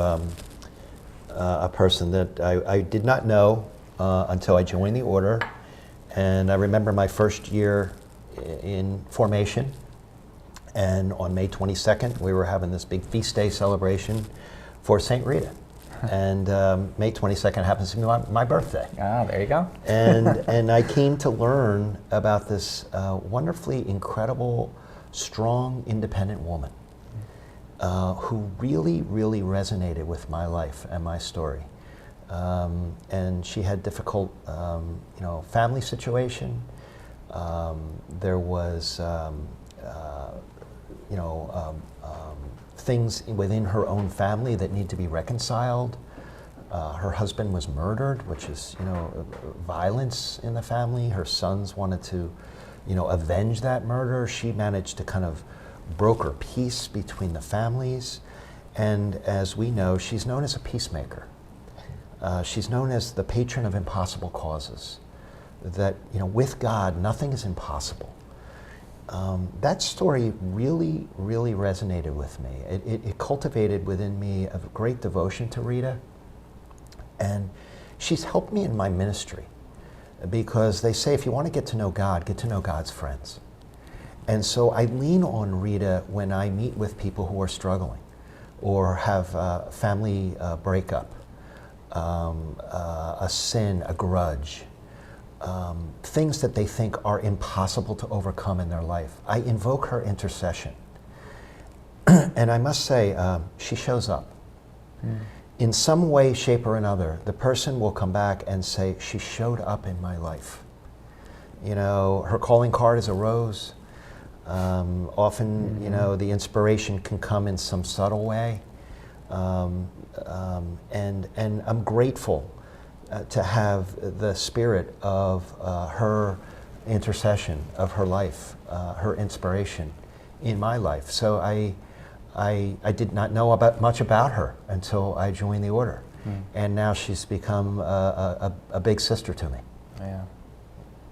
a person that I did not know until I joined the order. And I remember my first year in formation, and on May 22nd, we were having this big feast day celebration for St. Rita. And May 22nd happens to be my birthday. Ah, there you go. And I came to learn about this wonderfully incredible, strong, independent woman who really, really resonated with my life and my story. And she had difficult, you know, family situation. There was, you know, things within her own family that need to be reconciled. Her husband was murdered, which is, you know, violence in the family. Her sons wanted to, you know, avenge that murder. She managed to kind of broker peace between the families. And as we know, she's known as a peacemaker. She's known as the patron of impossible causes. That, you know, with God, nothing is impossible. That story really, really resonated with me. It cultivated within me a great devotion to Rita. And she's helped me in my ministry, because they say if you want to get to know God, get to know God's friends. And so I lean on Rita when I meet with people who are struggling or have a family breakup, a sin, a grudge, things that they think are impossible to overcome in their life. I invoke her intercession. And I must say, she shows up. In some way, shape, or another, the person will come back and say, she showed up in my life. You know, her calling card is a rose. Often, you know, the inspiration can come in some subtle way. And I'm grateful to have the spirit of her intercession, of her life, her inspiration in my life. So I did not know much about her until I joined the order. And now she's become a big sister to me. Yeah.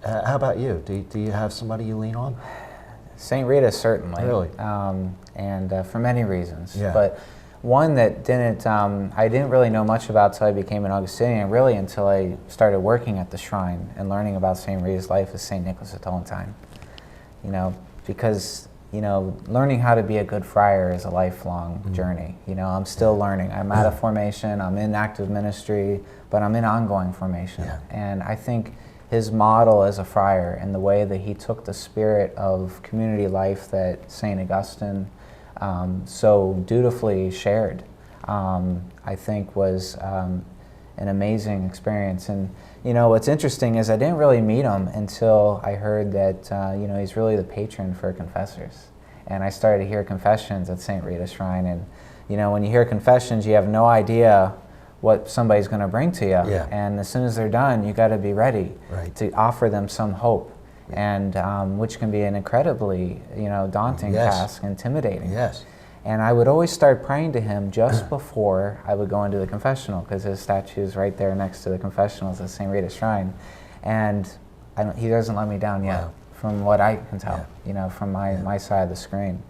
How about you? Do you have somebody you lean on? St. Rita, certainly. Really? And for many reasons. Yeah. But one that I didn't really know much about until I became an Augustinian, really until I started working at the shrine and learning about St. Rita's life, is St. Nicholas the Tolentine. You know, because, you know, learning how to be a good friar is a lifelong journey. You know, I'm still learning. I'm out of formation, I'm in active ministry, but I'm in ongoing formation. Yeah. And I think his model as a friar and the way that he took the spirit of community life that St. Augustine so dutifully shared, I think was an amazing experience. And you know, what's interesting is I didn't really meet him until I heard that you know, he's really the patron for confessors. And I started to hear confessions at St. Rita's Shrine. And you know, when you hear confessions, you have no idea what somebody's going to bring to you. Yeah. And as soon as they're done, you got to be ready to offer them some hope. And which can be an incredibly, you know, daunting task, intimidating. Yes. And I would always start praying to him just before I would go into the confessional, because his statue is right there next to the confessionals at St. Rita's Shrine. And he doesn't let me down yet, from what I can tell, you know, from my side of the screen.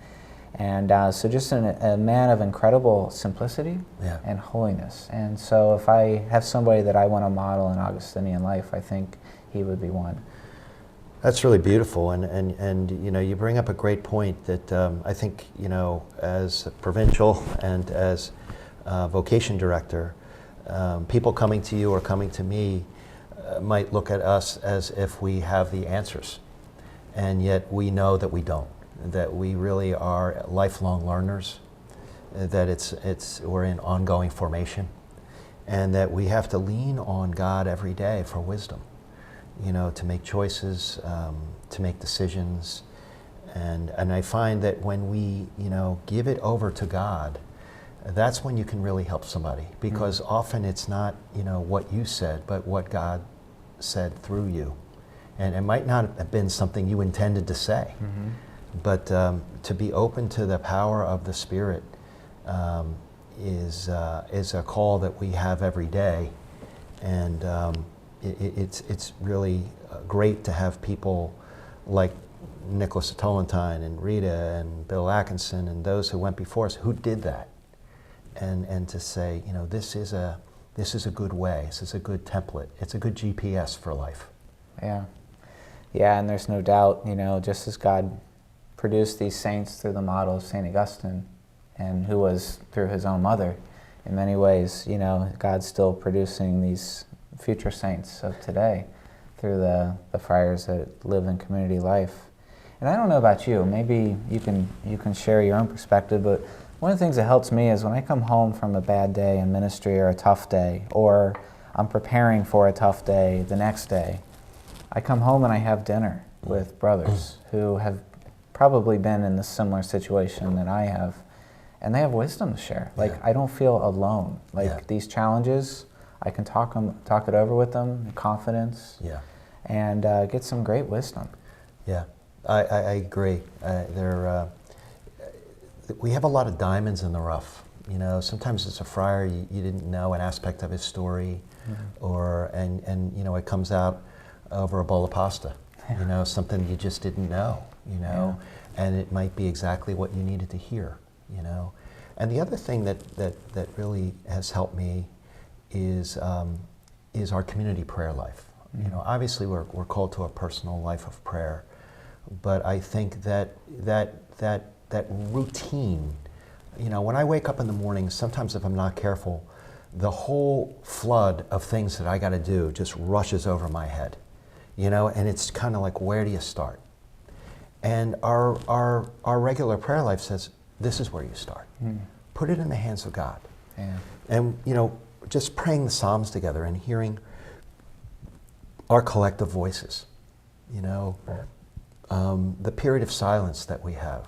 And so just a man of incredible simplicity Yeah. and holiness. And so if I have somebody that I want to model in Augustinian life, I think he would be one. That's really beautiful, and you know, you bring up a great point that I think, you know, as a Provincial and as Vocation Director, people coming to you or coming to me might look at us as if we have the answers, and yet we know that we don't, that we really are lifelong learners, that we're in ongoing formation, and that we have to lean on God every day for wisdom, you know, to make choices, to make decisions. And I find that when we, you know, give it over to God, that's when you can really help somebody, because often it's not, you know, what you said, but what God said through you. And it might not have been something you intended to say, but to be open to the power of the Spirit is a call that we have every day. And it's really great to have people like Nicholas Tolentine and Rita and Bill Atkinson and those who went before us who did that, and to say, you know, this is a good way, this is a good template, it's a good GPS for life. Yeah, and there's no doubt, you know, just as God produced these saints through the model of St. Augustine, and who was through his own mother, in many ways, you know, God's still producing these future saints of today through the friars that live in community life. And I don't know about you, maybe you can share your own perspective, but one of the things that helps me is when I come home from a bad day in ministry or a tough day, or I'm preparing for a tough day the next day, I come home and I have dinner with brothers who have probably been in a similar situation that I have, and they have wisdom to share. Like, I don't feel alone. Like, these challenges, I can talk it over with them in confidence, and get some great wisdom. Yeah, I agree. We have a lot of diamonds in the rough. You know, sometimes it's a friar you didn't know an aspect of his story, and you know, it comes out over a bowl of pasta. You know, something you just didn't know. You know, and it might be exactly what you needed to hear. You know, and the other thing that really has helped me is our community prayer life. You know, obviously we're called to a personal life of prayer, but I think that routine, you know, when I wake up in the morning, sometimes if I'm not careful, the whole flood of things that I got to do just rushes over my head, you know, and it's kind of like, where do you start? And our regular prayer life says, this is where you start. Put it in the hands of God. And, you know, just praying the Psalms together and hearing our collective voices, you know, the period of silence that we have,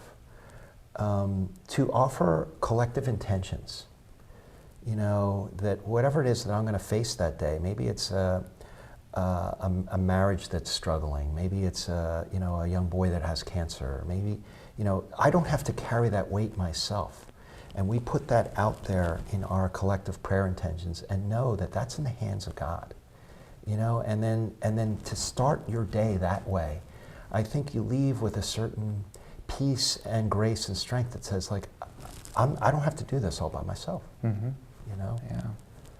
to offer collective intentions, you know, that whatever it is that I'm going to face that day, maybe it's a marriage that's struggling, maybe it's you know, a young boy that has cancer, maybe, you know, I don't have to carry that weight myself. And we put that out there in our collective prayer intentions and know that that's in the hands of God, you know, and then to start your day that way, I think you leave with a certain peace and grace and strength that says, like, I don't have to do this all by myself, you know? Yeah,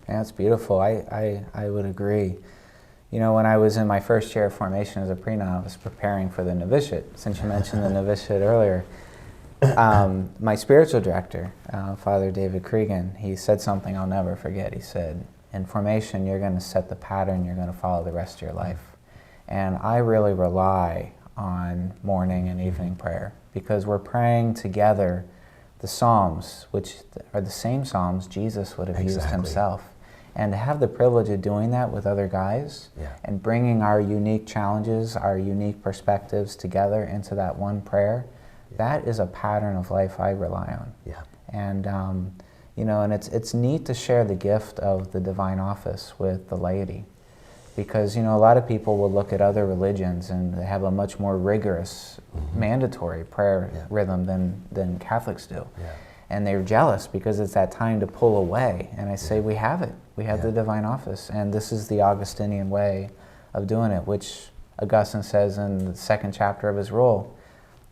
that's beautiful. I would agree. You know, when I was in my first year of formation as a pre-novice preparing for the novitiate, since you mentioned the novitiate earlier, my spiritual director, Father David Cregan, he said something I'll never forget. He said, in formation, you're going to set the pattern you're going to follow the rest of your life. And I really rely on morning and evening prayer, because we're praying together the Psalms, which are the same Psalms Jesus would have used himself. And to have the privilege of doing that with other guys, and bringing our unique challenges, our unique perspectives together into that one prayer, that is a pattern of life I rely on. And you know, and it's neat to share the gift of the divine office with the laity, because, you know, a lot of people will look at other religions and they have a much more rigorous, mandatory prayer rhythm than Catholics do. And they're jealous because it's that time to pull away. And I say, we have it. We have the divine office. And this is the Augustinian way of doing it, which Augustine says in the second chapter of his rule,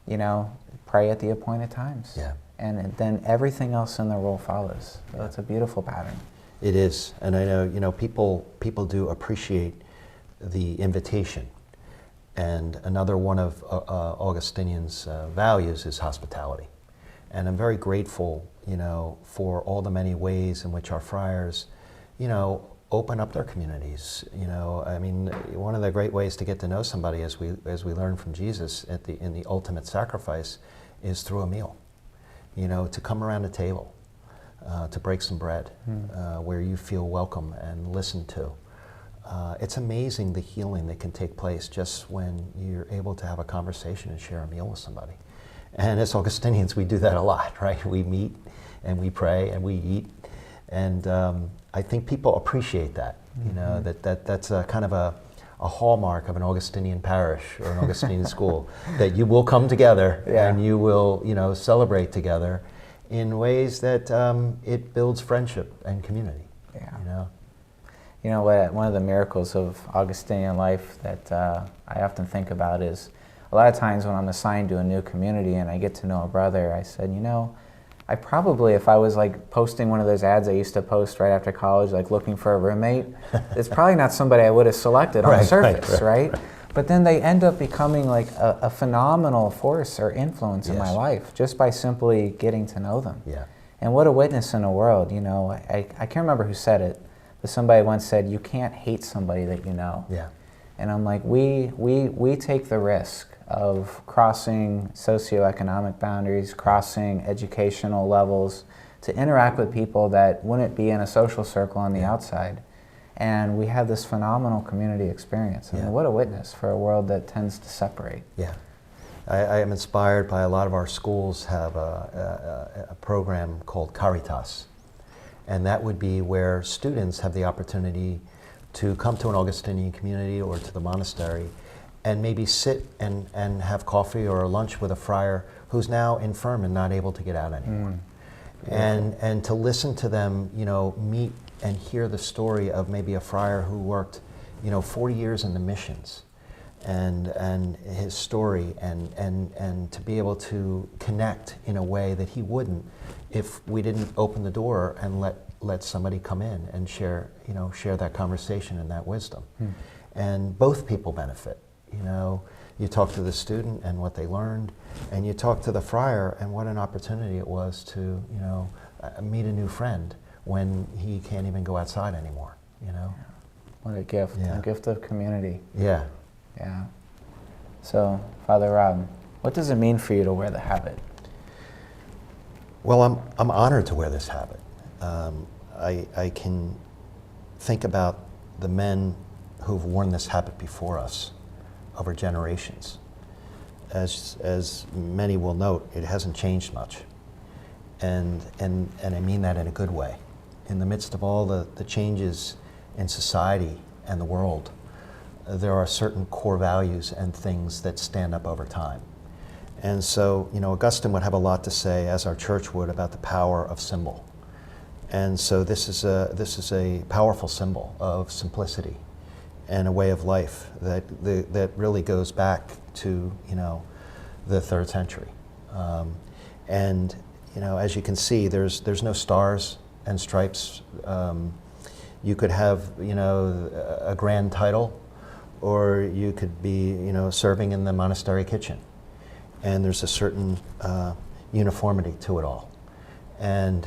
you know, pray at the appointed times. Yeah. And then everything else in the role follows. So it's a beautiful pattern. It is, and I know, people do appreciate the invitation. And another one of Augustinians' values is hospitality. And I'm very grateful, for all the many ways in which our friars, open up their communities. One of the great ways to get to know somebody, as we learn from Jesus in the ultimate sacrifice, is through a meal. To come around a table, to break some bread, where you feel welcome and listened to. It's amazing the healing that can take place just when you're able to have a conversation and share a meal with somebody. And as Augustinians, we do that a lot, right? We meet and we pray and we eat. And I think people appreciate that, that's a kind of a hallmark of an Augustinian parish or an Augustinian school, that you will come together and you will, celebrate together in ways that it builds friendship and community. One of the miracles of Augustinian life that I often think about is a lot of times when I'm assigned to a new community and I get to know a brother, I said, I probably, if I was like posting one of those ads I used to post right after college, like looking for a roommate, it's probably not somebody I would have selected on the surface, right? But then they end up becoming like a phenomenal force or influence in my life just by simply getting to know them. Yeah. And what a witness in the world, I can't remember who said it, but somebody once said, you can't hate somebody that you know. Yeah. And I'm like, we take the risk of crossing socioeconomic boundaries, crossing educational levels, to interact with people that wouldn't be in a social circle on the outside. And we have this phenomenal community experience. I mean, what a witness for a world that tends to separate. Yeah. I am inspired by a lot of our schools have a program called Caritas. And that would be where students have the opportunity to come to an Augustinian community or to the monastery and maybe sit and have coffee or lunch with a friar who's now infirm and not able to get out anymore. And to listen to them, meet and hear the story of maybe a friar who worked, 40 years in the missions, and his story, and to be able to connect in a way that he wouldn't if we didn't open the door and let somebody come in and share that conversation and that wisdom. And both people benefit. You talk to the student and what they learned, and you talk to the friar and what an opportunity it was to meet a new friend when he can't even go outside anymore. What a gift! A gift of community. Yeah. Yeah. So, Father Rob, what does it mean for you to wear the habit? Well, I'm honored to wear this habit. I can think about the men who've worn this habit before us over generations. As many will note, it hasn't changed much. And I mean that in a good way. In the midst of all the changes in society and the world, there are certain core values and things that stand up over time. And so, Augustine would have a lot to say, as our church would, about the power of symbol. And so this is a powerful symbol of simplicity and a way of life that really goes back to the 3rd century. And as you can see, there's no stars and stripes. You could have a grand title, or you could be serving in the monastery kitchen. And there's a certain uniformity to it all. And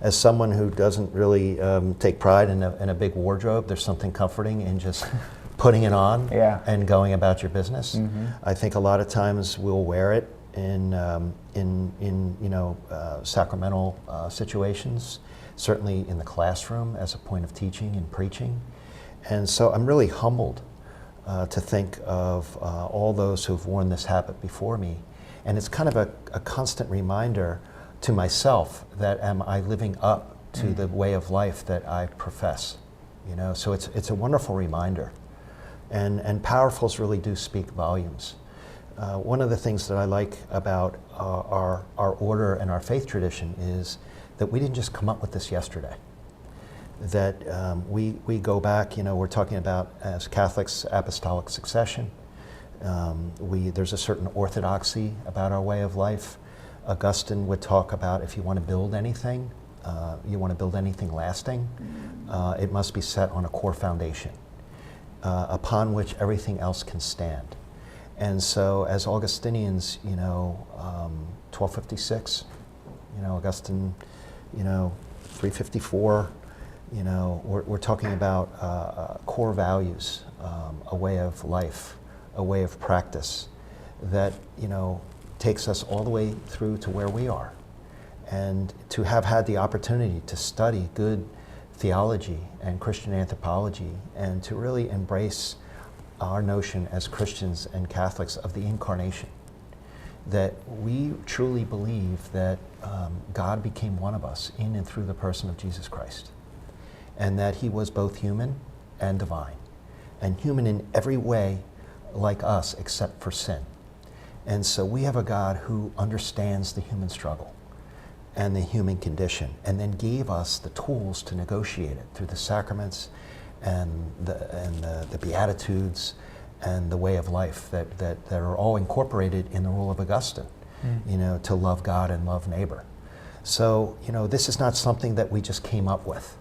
as someone who doesn't really take pride in a big wardrobe, there's something comforting in just putting it on and going about your business. I think a lot of times we'll wear it in sacramental situations, certainly in the classroom as a point of teaching and preaching. And so I'm really humbled to think of all those who've worn this habit before me. And it's kind of a constant reminder to myself that am I living up to the way of life that I profess. So it's a wonderful reminder. And powerfuls really do speak volumes. One of the things that I like about our order and our faith tradition is that we didn't just come up with this yesterday. That we go back, we're talking about, as Catholics, apostolic succession. There's a certain orthodoxy about our way of life. Augustine would talk about if you want to build anything, you want to build anything lasting, it must be set on a core foundation upon which everything else can stand. And so as Augustinians, 1256, Augustine, 354, we're talking about core values, a way of life, a way of practice that, takes us all the way through to where we are. And to have had the opportunity to study good theology and Christian anthropology and to really embrace our notion as Christians and Catholics of the incarnation, that we truly believe that God became one of us in and through the person of Jesus Christ, and that he was both human and divine, and human in every way like us except for sin. And so we have a God who understands the human struggle and the human condition, and then gave us the tools to negotiate it through the sacraments and the Beatitudes and the way of life that are all incorporated in the rule of Augustine, to love God and love neighbor. So, this is not something that we just came up with,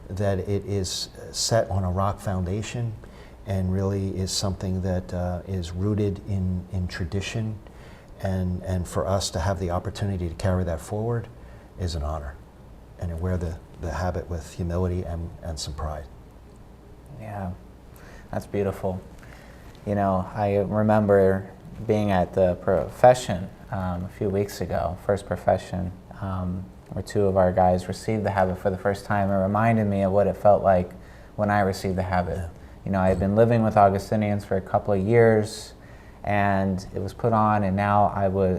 that it is set on a rock foundation and really is something that is rooted in tradition, and for us to have the opportunity to carry that forward is an honor, and to wear the habit with humility and some pride. Yeah, that's beautiful. I remember being at the profession a few weeks ago, first profession, where two of our guys received the habit for the first time. It reminded me of what it felt like when I received the habit. I had been living with Augustinians for a couple of years, and it was put on, and now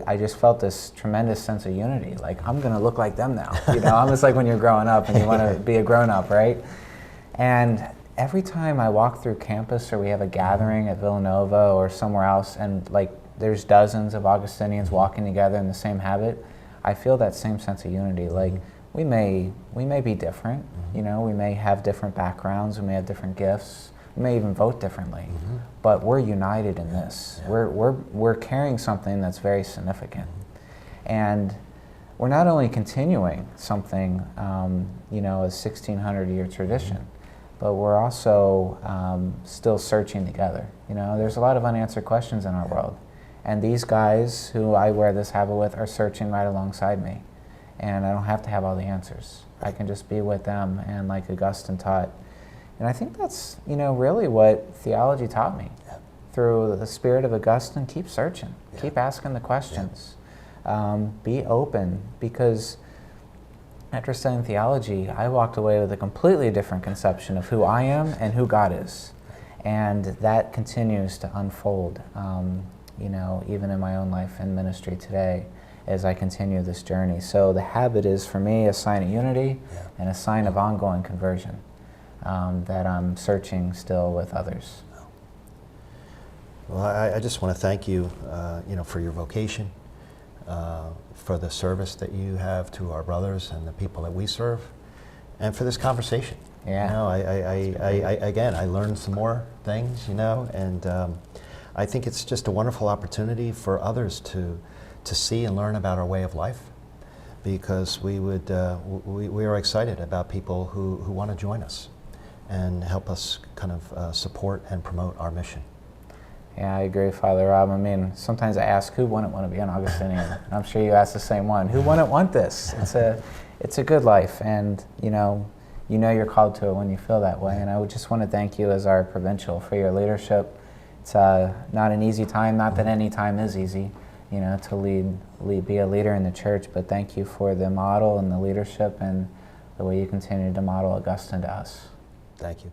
I just felt this tremendous sense of unity. Like, I'm going to look like them now. Almost like when you're growing up and you want to be a grown-up, right? And every time I walk through campus, or we have a gathering at Villanova or somewhere else, and there's dozens of Augustinians walking together in the same habit, I feel that same sense of unity. Like, we may be different, we may have different backgrounds, we may have different gifts, we may even vote differently, but we're united in this. Yeah. We're carrying something that's very significant, and we're not only continuing something, a 1600-year tradition, but we're also still searching together. There's a lot of unanswered questions in our world, and these guys who I wear this habit with are searching right alongside me, and I don't have to have all the answers. I can just be with them, and like Augustine taught. And I think that's, really what theology taught me. Yeah. Through the spirit of Augustine, keep searching, keep asking the questions, be open, because after studying theology, I walked away with a completely different conception of who I am and who God is. And that continues to unfold, even in my own life and ministry today as I continue this journey. So the habit is, for me, a sign of unity and a sign of ongoing conversion. That I'm searching still with others. Well, I just want to thank you, for your vocation, for the service that you have to our brothers and the people that we serve, and for this conversation. Yeah. I learned some more things, and I think it's just a wonderful opportunity for others to see and learn about our way of life, because we are excited about people who want to join us and help us kind of support and promote our mission. Yeah, I agree, Father Rob. Sometimes I ask, who wouldn't want to be an Augustinian? I'm sure you ask the same one. Who wouldn't want this? It's a good life, and you're called to it when you feel that way. And I would just want to thank you as our Provincial for your leadership. It's not an easy time, not that any time is easy, to be a leader in the church, but thank you for the model and the leadership and the way you continue to model Augustine to us. Thank you.